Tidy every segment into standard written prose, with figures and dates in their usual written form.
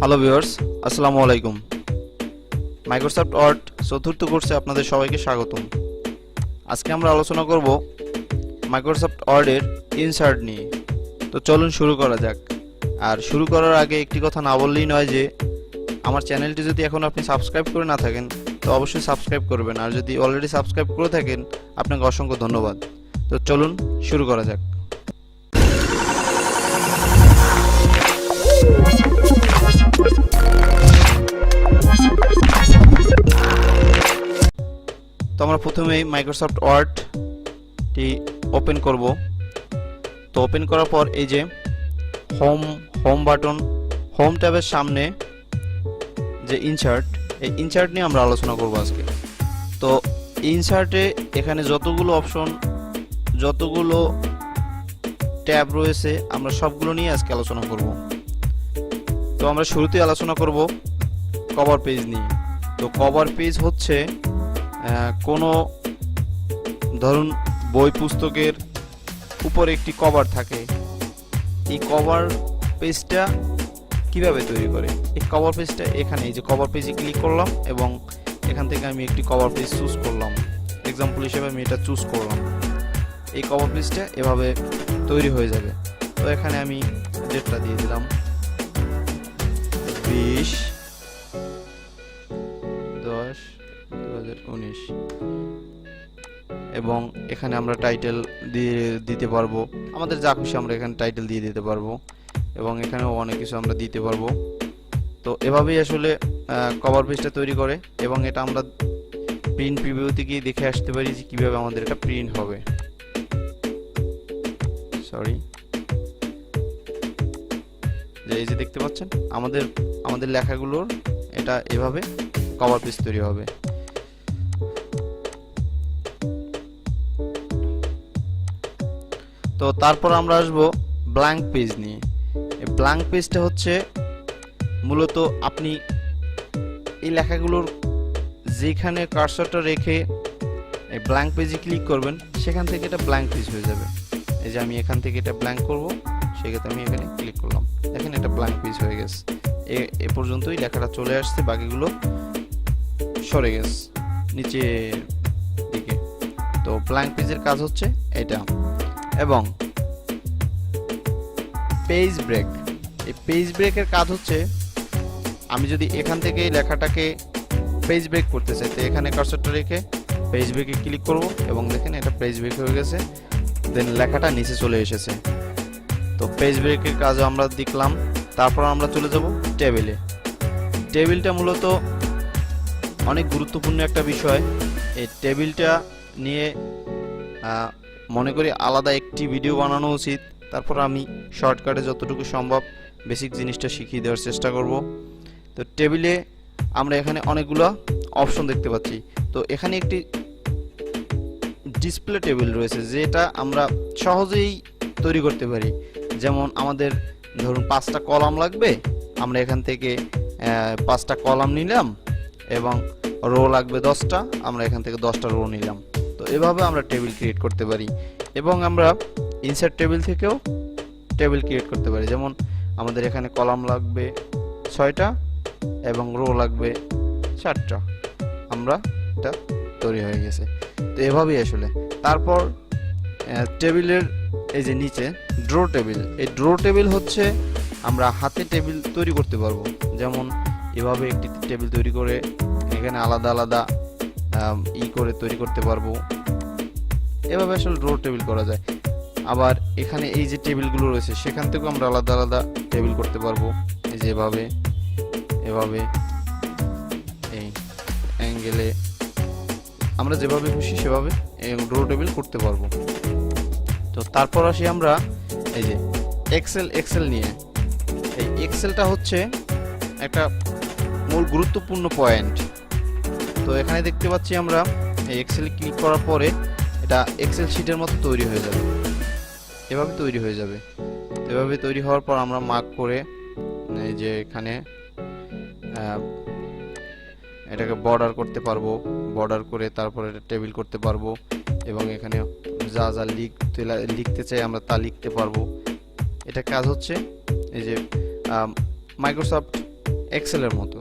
Hello viewers, আসসালামু আলাইকুম। Microsoft word চতুর্থ কোর্সে আপনাদের সবাইকে স্বাগতম। আজকে আমরা আলোচনা করব মাইক্রোসফট ওয়ার্ডের ইনসার্ট নিয়ে। তো চলুন শুরু করা যাক। আর শুরু করার আগে একটি কথা না বললেই নয় যে আমার চ্যানেলটি যদি এখন আপনি সাবস্ক্রাইব করে না থাকেন তো অবশ্যই সাবস্ক্রাইব করবেন, আর যদি অলরেডি সাবস্ক্রাইব করে থাকেন আপনাকে অসংখ্য ধন্যবাদ। তো চলুন শুরু করা যাক। তো আমরা প্রথমেই মাইক্রোসফট ওয়ার্ডটি ওপেন করব। তো ওপেন করার পর এই যে হোম বাটন, হোম ট্যাবের সামনে যে ইনসার্ট, এই ইনসার্ট নিয়ে আমরা আলোচনা করব আজকে। তো ইনসার্টে এখানে যতগুলো অপশন, যতগুলো ট্যাব রয়েছে আমরা সবগুলো নিয়ে আজকে আলোচনা করব। তো আমরা শুরুতেই আলোচনা করব কভার পেজ নিয়ে। তো কভার পেজ হচ্ছে কোনো ধরুন বই পুস্তকের উপরে একটি কভার থাকে, এই কভার পেজটা কিভাবে তৈরি করে, এই কভার পেজটা এখানে এই যে কভার পেজে ক্লিক করলাম এবং এখান থেকে আমি একটি কভার পেজ চুজ করলাম। এক্সাম্পল হিসেবে আমি এটা চুজ করলাম। এই কভার পেজটা এভাবে তৈরি হয়ে যাবে। তো এখানে আমি ডেটটা দিয়ে দিলাম 20/10/2019 এবং এখানে আমরা টাইটেল দিয়ে দিতে পারবো, আমাদের যা খুশি আমরা এখানে টাইটেল দিয়ে দিতে পারবো এবং এখানেও অনেক কিছু আমরা দিতে পারবো। তো এভাবেই আসলে কভার পেজটা তৈরি করে এবং এটা আমরা প্রিন্ট প্রিভিউতে গিয়ে দেখে আসতে পারি যে কিভাবে আমাদের এটা প্রিন্ট হবে। এই যে দেখতে পাচ্ছেন আমাদের লেখাগুলোর এটা এভাবে কভার পেজ তৈরি হবে। তো তারপর আমরা আসব ব্ল্যাঙ্ক পেজ নিয়ে। এই ব্ল্যাঙ্ক পেজটা হচ্ছে মূলত আপনি এই লেখাগুলোর যেখানে কার্সরটা রেখে এই ব্ল্যাঙ্ক পেজে ক্লিক করবেন সেখান থেকে এটা ব্ল্যাঙ্ক পেজ হয়ে যাবে। এই যে আমি এখান থেকে এটা ব্ল্যাঙ্ক করব, সেক্ষেত্রে আমি এখানে ক্লিক করলাম, দেখেন এটা ব্ল্যাঙ্ক পেজ হয়ে গেছে। এ পর্যন্তই লেখাটা চলে আসছে, বাকিগুলো সরে গেছে নিচে দিকে। তো ব্ল্যাঙ্ক পেজের কাজ হচ্ছে এটা। এবং পেজ ব্রেক, এই পেজ ব্রেকের কাজ হচ্ছে আমি যদি এখান থেকে লেখাটাকে পেজ ব্রেক করতে চাই তো এখানে কার্সরটা রেখে পেজ ব্রেকে ক্লিক করব এবং দেখেন এটা পেজ ব্রেক হয়ে গেছে, দেন লেখাটা নিচে চলে এসেছে। তো পেজ ব্রেকের কাজও আমরা দেখলাম। তারপর আমরা চলে যাব টেবিলে। টেবিলটা মূলত অনেক গুরুত্বপূর্ণ একটা বিষয়। এই টেবিলটা নিয়ে মনে করি আলাদা একটি ভিডিও বানানো উচিত। তারপর আমি শর্টকাটে যতটুকু সম্ভব বেসিক জিনিসটা শিখিয়ে দেওয়ার চেষ্টা করব। তো টেবিলে আমরা এখানে অনেকগুলো অপশন দেখতে পাচ্ছি। তো এখানে একটি ডিসপ্লে টেবিল রয়েছে যেটা আমরা সহজেই তৈরি করতে পারি। যেমন আমাদের ধরুন 5টা কলাম লাগবে, আমরা এখান থেকে 5টা কলাম নিলাম এবং রো লাগবে 10টা, আমরা এখান থেকে 10টা রো নিলাম। তো এভাবে আমরা টেবিল ক্রিয়েট করতে পারি এবং আমরা ইনসার্ট টেবিল থেকেও টেবিল ক্রিয়েট করতে পারি। যেমন আমাদের এখানে কলাম লাগবে 6টা এবং রো লাগবে 4টা, আমরা এটা তৈরি হয়ে গেছে। তো এভাবেই আসলে তারপর টেবিলের এই যে নিচে ড্র টেবিল, এই ড্র টেবিল হচ্ছে আমরা হাতে টেবিল তৈরি করতে পারবো। যেমন এভাবে একটি টেবিল তৈরি করে এখানে আলাদা আলাদা করে তৈরি করতে পারবো। এভাবে আসলে ড্র টেবিল করা যায়। আবার এখানে এই যে টেবিলগুলো রয়েছে সেখান থেকেও আমরা আলাদা আলাদা টেবিল করতে পারবো। এই যে এভাবে এই অ্যাঙ্গেলে আমরা যেভাবে খুশি সেভাবে ড্র টেবিল করতে পারবো। তো তারপর আসি আমরা এই যে এক্সেল নিয়ে। এই এক্সেলটা হচ্ছে একটা মূল গুরুত্বপূর্ণ পয়েন্ট। তো এখানে দেখতে পাচ্ছি আমরা এই এক্সেলে ক্লিক করার পরে এটা এক্সেল শিটের মতো তৈরি হয়ে যাবে, এভাবে তৈরি হয়ে যাবে। এভাবে তৈরি হওয়ার পর আমরা মার্ক করে এই যে এখানে এটাকে বর্ডার করতে পারবো, বর্ডার করে তারপর এটা টেবিল করতে পারবো এবং এখানে যা যা লিখতে চাই আমরা তা লিখতে পারবো। এটা কাজ হচ্ছে এই যে মাইক্রোসফট এক্সেলের মতো।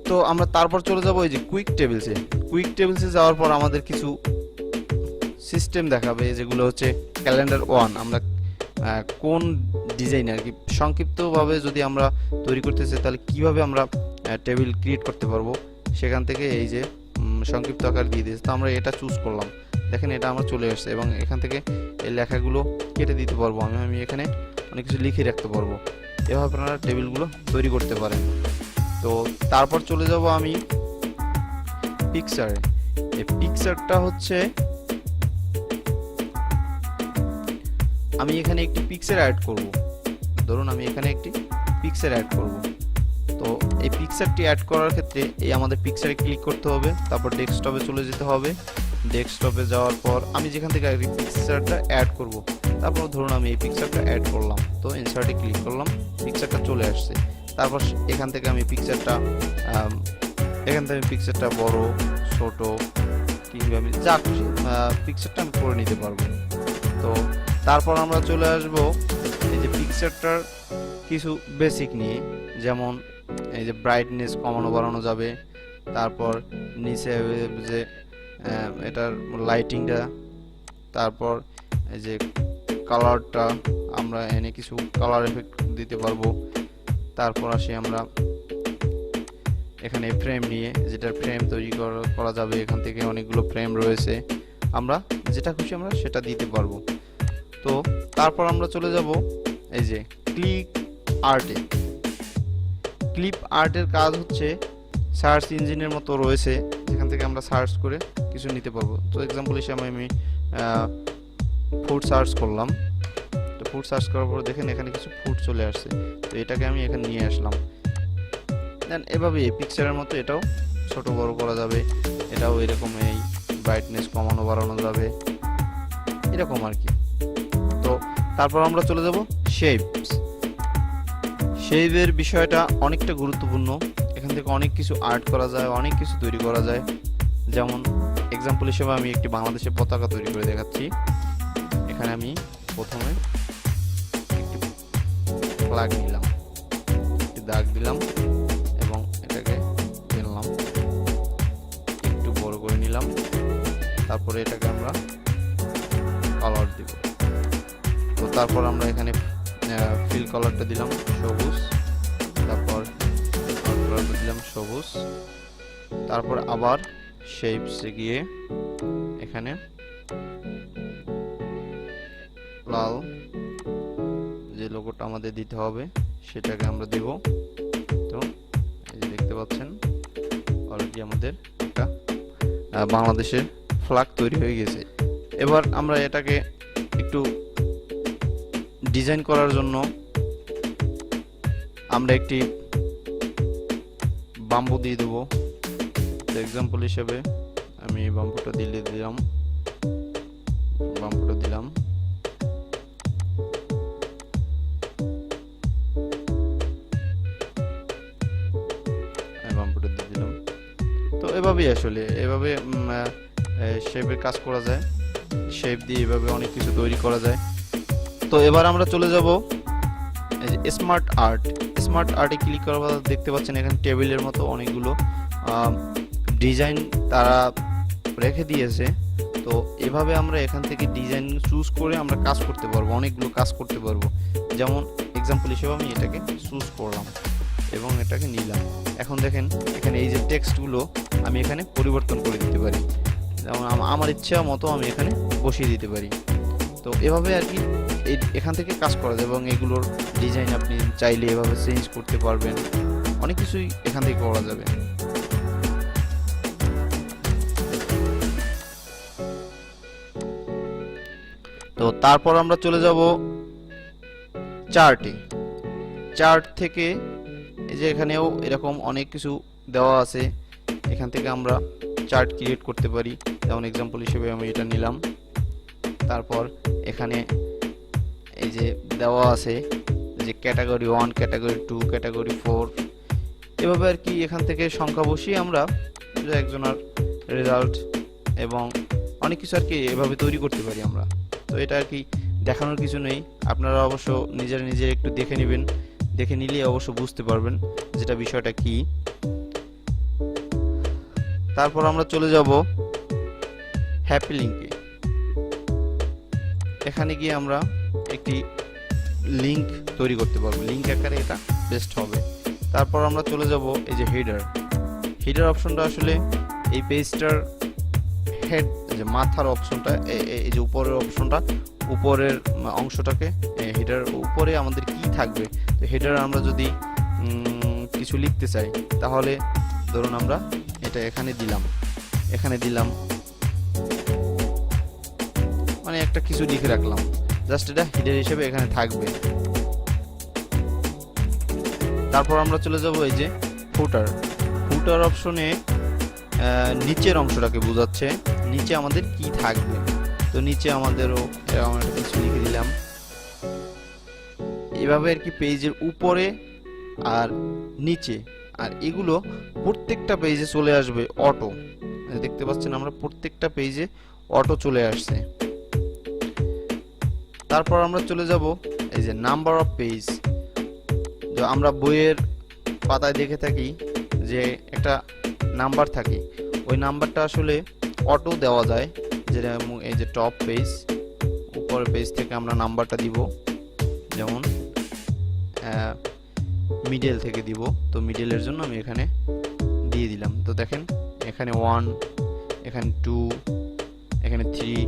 তো আমরা তারপর চলে যাব এই যে কুইক টেবিলসে। কুইক টেবিলসে যাওয়ার পর আমাদের কিছু সিস্টেম দেখাবে, যেগুলো হচ্ছে ক্যালেন্ডার 1। আমরা কোন ডিজাইন আর কি সংক্ষিপ্তভাবে যদি আমরা তৈরি করতে চাই তাহলে কিভাবে আমরা টেবিল ক্রিয়েট করতে পারবো, সেখান থেকে এই যে সংক্ষিপ্ত আকার দিয়ে দিয়েছে। তো আমরা এটা চুজ করলাম, দেখেন এটা আমার চলে আসছে, এবং এখান থেকে এই লেখাগুলো কেটে দিতে পারবো। আমি এখানে অনেক কিছু লিখে রাখতে পারবো। এভাবে আপনারা টেবিলগুলো তৈরি করতে পারেন। তো তারপর চলে যাব আমি পিকচারে। এই পিকচারটা হচ্ছে আমি এখানে একটি পিকচার অ্যাড করব। ধরুন আমি এখানে একটি পিকচার অ্যাড করব। তো এই পিকচারটি অ্যাড করার ক্ষেত্রে এই আমাদের পিকচারে ক্লিক করতে হবে, তারপর ডেস্কটপে চলে যেতে হবে। ডেস্কটপে যাওয়ার পর আমি যেখান থেকে এই পিকচারটা অ্যাড করব, তারপর ধরুন আমি এই পিকচারটা অ্যাড করলাম। তো ইনসার্টে ক্লিক করলাম, পিকচারটা চলে আসছে। তারপর এখান থেকে আমি পিকচারটা বড় ছোট কিংবা আমি যা খুশি পিকচারটা আমি করে নিতে পারবো। তো তারপর আমরা চলে আসব এই যে পিকচারটার কিছু বেসিক নিয়ে, যেমন এই যে ব্রাইটনেস কমানো বাড়ানো যাবে, তারপর নিচে যে এটার লাইটিংটা, তারপর এই যে কালারটা আমরা এনে কিছু কালার এফেক্ট দিতে পারবো। তারপর আসি আমরা এখানে ফ্রেম নিয়ে, যেটা ফ্রেম তৈরি করা যাবে। এখান থেকে অনেকগুলো ফ্রেম রয়েছে, আমরা যেটা খুশি আমরা সেটা দিতে পারবো। তো তারপর আমরা চলে যাব এই যে ক্লিক আর্টে। ক্লিপ আর্টের কাজ হচ্ছে সার্চ ইঞ্জিনের মতো রয়েছে, যেখান থেকে আমরা সার্চ করে কিছু নিতে পারবো। তো এক্সাম্পল হিসেবে আমি ফুড সার্চ করলাম। তো ফুড সার্চ করার পর দেখেন এখানে কিছু ফুড চলে আসছে। তো এটাকে আমি এখানে নিয়ে আসলাম। দেন এভাবে পিকচারের মতো এটাও ছোট বড় করা যাবে, এটাও এরকম এই ব্রাইটনেস কমানো বাড়ানো যাবে, এরকম আর কি। তো তারপর আমরা চলে যাব শেপস। শেপের বিষয়টা অনেকটা গুরুত্বপূর্ণ। এখান থেকে অনেক কিছু আর্ট করা যায়, অনেক কিছু তৈরি করা যায়। যেমন এক্সাম্পল হিসেবে আমি একটি বাংলাদেশের পতাকা তৈরি করে দেখাচ্ছি। এখানে আমি প্রথমে একটি ফ্ল্যাগ নিলাম, একটি দাগ দিলাম এবং এটাকে টেনলাম, একটু বড় করে নিলাম। তারপরে এটাকে আমরা কালার দিব। তো তারপর আমরা এখানে ফিল কালারটা দিলাম সবুজ, তারপর কালারটা দিলাম সবুজ। তারপর আবার শেপসে গিয়ে এখানে লাল যে লোগোটা আমাদের দিতে হবে সেটাকে আমরা দেব। তো এই যে দেখতে পাচ্ছেন অলরেডি আমাদের একটা বাংলাদেশের ফ্ল্যাগ তৈরি হয়ে গেছে। এবার আমরা এটাকে একটু ডিজাইন করার জন্য আমরা একটি বাম্বু দিয়ে দেবো। তো এক্সাম্পল হিসেবে আমি বাম্বুটা দিলাম, বাম্বুটা দিলাম। বাম্বুটা দিয়ে দিলাম। তো এভাবেই আসলে এভাবে শেপের কাজ করা যায়, শেপ দিয়ে এভাবে অনেক কিছু তৈরি করা যায়। তো এবার আমরা চলে যাব স্মার্ট আর্ট। স্মার্ট আর্টে ক্লিক করার পর দেখতে পাচ্ছেন এখানে টেবিলের মতো অনেকগুলো ডিজাইন তারা রেখে দিয়েছে। তো এভাবে আমরা এখান থেকে ডিজাইন চুজ করে আমরা কাজ করতে পারবো, অনেকগুলো কাজ করতে পারবো। যেমন এক্সাম্পল হিসেবে আমি এটাকে চুজ করলাম এবং এটাকে নিলাম। এখন দেখেন এখানে এই যে টেক্সটগুলো আমি এখানে পরিবর্তন করে দিতে পারি, যেমন আমার ইচ্ছা মতো আমি এখানে বসিয়ে দিতে পারি। তো এভাবে আর কি এখান থেকে কাজ করা যায়, এবং এগুলোর ডিজাইন আপনি চাইলে এভাবে চেঞ্জ করতে পারবেন, অনেক কিছুই এখান থেকে করা যাবে। তো তারপর আমরা চলে যাব চার্টে। চার্ট থেকে এই যে এখানেও এরকম অনেক কিছু দেওয়া আছে, এখান থেকে আমরা চার্ট ক্রিয়েট করতে পারি। যেমন এক্সাম্পল হিসেবে আমি এটা নিলাম। তারপর এখানে এই যে দেওয়া আছে যে ক্যাটাগরি 1, ক্যাটাগরি 2, ক্যাটাগরি 4, এভাবে আর কি এখান থেকে সংখ্যা বসিয়ে আমরা একজনের রেজাল্ট এবং অনেক কিছু আর কি এভাবে তৈরি করতে পারি আমরা। তো এটা আর কি দেখানোর কিছু নেই, আপনারা অবশ্য নিজের একটু দেখে নেবেন দেখে নিলে অবশ্য বুঝতে পারবেন যেটা বিষয়টা কি। তারপর আমরা চলে যাব হ্যাপি লিঙ্কে। এখানে গিয়ে আমরা একটি লিঙ্ক তৈরি করতে পারবো, লিঙ্ক আকারে এটা বেস্ট হবে। তারপর আমরা চলে যাব এই যে হেডার অপশনটা আসলে এই পেজটার হেড যে মাথার অপশনটা, এই যে উপরের অপশনটা, উপরের অংশটাকে হেডার উপরে আমাদের কি থাকবে। তো হেডার আমরা যদি কিছু লিখতে চাই তাহলে ধরুন আমরা এটা এখানে দিলাম মানে একটা কিছু লিখে রাখলাম, জাস্ট এটা হেডার হিসেবে এখানে থাকবে। তারপর আমরা চলে যাব এই যে ফুটার অপশনে নিচের অংশটাকে বোঝাচ্ছে, নিচে আমাদের কি থাকবে। তো নিচে আমাদেরও এরকম একটা কিছু লিখে দিলাম। এভাবে আর কি পেজের উপরে আর নিচে, আর এগুলো প্রত্যেকটা পেজে চলে আসবে অটো। দেখতে পাচ্ছেন আমরা প্রত্যেকটা পেজে অটো চলে আসছে। তারপর আমরা চলে যাব এই যে নাম্বার অফ পেজ। তো আমরা বইয়ের পাতায় দেখে থাকি যে একটা নাম্বার থাকে, ওই নাম্বারটা আসলে অটো দেওয়া যায়। যেটা এই যে টপ পেজ, উপরের পেজ থেকে আমরা নাম্বারটা দিব, যেমন মিডল থেকে দিব। তো মিডলের জন্য আমি এখানে দিয়ে দিলাম। তো দেখেন এখানে 1, এখানে 2, এখানে 3,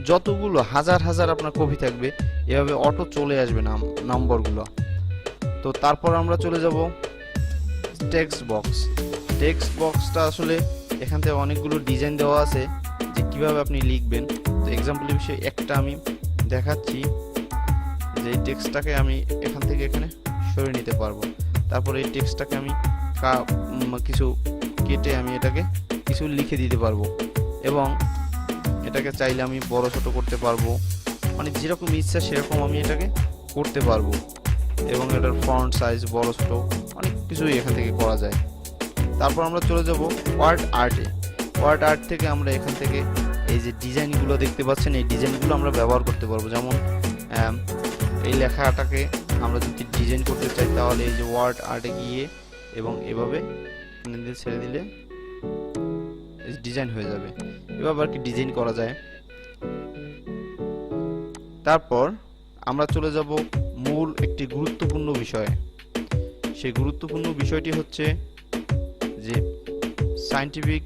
যতগুলো হাজার আপনার কপি থাকবে এভাবে অটো চলে আসবে নম্বরগুলো। তো তারপর আমরা চলে যাব টেক্সট বক্সটা আসলে এখান থেকে অনেকগুলো ডিজাইন দেওয়া আছে যে কিভাবে আপনি লিখবেন। তো এক্সাম্পল বিষয়ে একটা আমি দেখাচ্ছি যে এই টেক্সটটাকে আমি এখান থেকে এখানে সরিয়ে নিতে পারবো। তারপর এই টেক্সটটাকে আমি কিছু কেটে আমি এটাকে কিছু লিখে দিতে পারবো, এবং এটাকে চাইলে আমি বড় ছোট করতে পারবো, মানে যেরকম ইচ্ছা সেরকম আমি এটাকে করতে পারবো। এবং এটার ফন্ট সাইজ বড় ছোট অনেক কিছুই এখান থেকে করা যায়। তারপর আমরা চলে যাব ওয়ার্ড আর্ট থেকে আমরা এখান থেকে এই যে ডিজাইনগুলো দেখতে পাচ্ছেন, এই ডিজাইনগুলো আমরা ব্যবহার করতে পারবো। যেমন এই লেখাটাকে আমরা যদি ডিজাইন করতে চাই তাহলে এই যে ওয়ার্ড আর্টে গিয়ে এবং এভাবে ছেড়ে দিলে ডিজাইন হয়ে যাবে। এভাবে আর কি ডিজাইন করা যায়। তারপর আমরা চলে যাব মূল একটি গুরুত্বপূর্ণ বিষয়। সেই গুরুত্বপূর্ণ বিষয়টি হচ্ছে যে সায়েন্টিফিক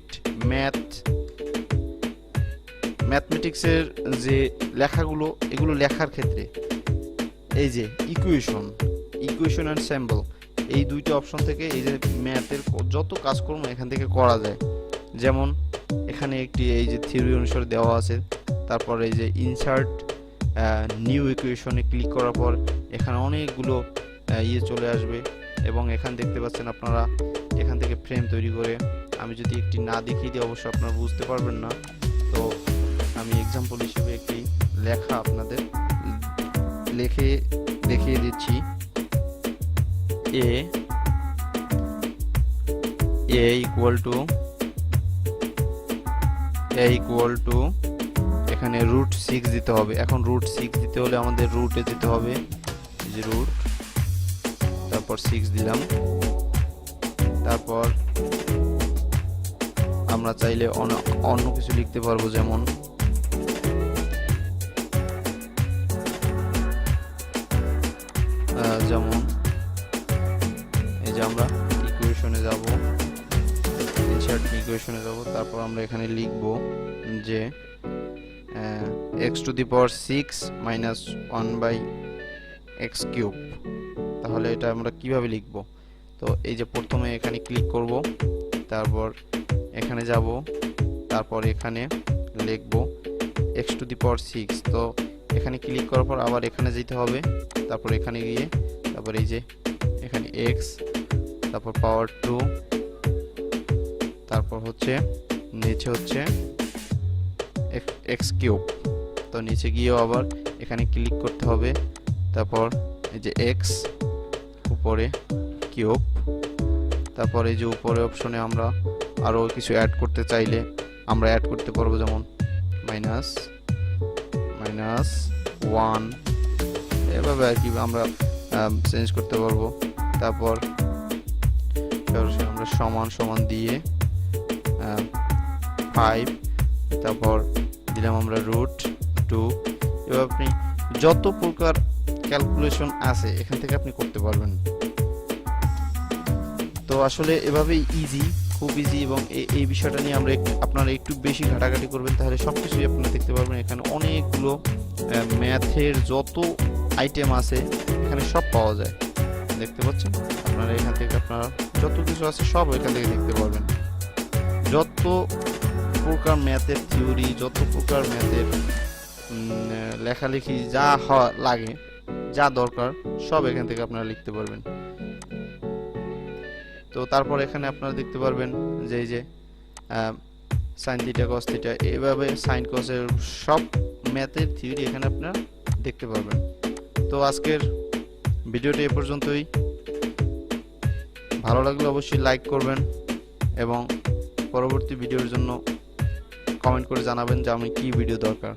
ম্যাথমেটিক্সের যে লেখাগুলো, এগুলো লেখার ক্ষেত্রে এই যে ইকুয়েশন অ্যান্ড সিম্বল, এই দুইটা অপশন থেকে এই যে ম্যাথের যত কাজকর্ম এখান থেকে করা যায়। যেমন এখানে একটি এই যে থিওরি অনুসারে দেওয়া আছে। তারপর এই যে ইনসার্ট নিউ ইকুয়েশনে ক্লিক করার পর এখানে অনেকগুলো চলে আসবে, এবং এখানে দেখতে পাচ্ছেন আপনারা এখান থেকে ফ্রেম তৈরি করে, আমি যদি একটি না দেখিয়ে দিই অবশ্যই আপনারা বুঝতে পারবেন না। তো আমি এক্সাম্পল হিসেবে একটি লেখা আপনাদের লিখে দেখিয়ে দিচ্ছি। a ইকুয়াল টু এখানে √6 দিতে হবে। এখন √6 দিতে হলে আমাদের রুটে যেতে হবে, এই যে রুট, তারপর 6 দিলাম। তারপর আমরা চাইলে অন্য কিছু লিখতে পারবো, যেমন এই যে আমরা ইকুয়েশনে যাব, ইনসার্ট ইকুয়েশনে যাব। তারপর আমরা এখানে লিখব যে x⁻6 - 1/x³। তাহলে এটা আমরা কিভাবে লিখব? তো এই যে প্রথমে এখানে ক্লিক করব, তারপর এখানে যাব, তারপর এখানে লিখব x⁻6। তো এখানে ক্লিক করার পর আবার এখানে যেতে হবে, তারপর এখানে গিয়ে তারপর এই যে এখানে x, তারপর পাওয়ার 2, তারপর হচ্ছে নিচে হচ্ছে x³। তো নিচে গিয়েও আবার এখানে ক্লিক করতে হবে, তারপর এই যে x, উপরে কিউব, তারপর এই যে উপরে অপশনে আমরা আরো কিছু অ্যাড করতে চাইলে আমরা অ্যাড করতে পারবো, যেমন -1। এভাবে আর কি আমরা চেঞ্জ করতে পারবো। তারপর আমরা সমান সমান দিয়ে 5, তারপর দিলাম আমরা √2। এবার আপনি যত প্রকার ক্যালকুলেশন আছে এখান থেকে আপনি করতে পারবেন। তো আসলে এভাবেই ইজি, খুব ইজি, এবং এই বিষয়টা নিয়ে আমরা আপনারা একটু বেশি ঘাটাঘাটি করবেন তাহলে সব কিছুই আপনারা দেখতে পারবেন। এখানে অনেকগুলো ম্যাথের যত আইটেম আছে এখানে সব পাওয়া যায়, দেখতে পাচ্ছেন আপনারা। এখান থেকে আপনারা যত কিছু আছে সব এখান থেকে দেখতে পারবেন। যত প্রকার ম্যাথের থিওরি, যত প্রকার ম্যাথের লেখালেখি যা লাগে, যা দরকার সব এখান থেকে আপনারা লিখতে পারবেন। তো তারপর এখানে আপনারা দেখতে পারবেন যে এই যে সাইন থিটা কস থিটা, এইভাবে সাইন কসের সব ম্যাথের থিওরি এখানে আপনারা দেখতে পারবেন। তো আজকের ভিডিওটি এ পর্যন্তই। ভালো লাগলে অবশ্যই লাইক করবেন এবং পরবর্তী ভিডিওর জন্য কমেন্ট করে জানাবেন যে আমি কি ভিডিও দরকার।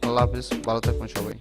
আল্লাহ হাফেজ, ভালো থাকবেন সবাই।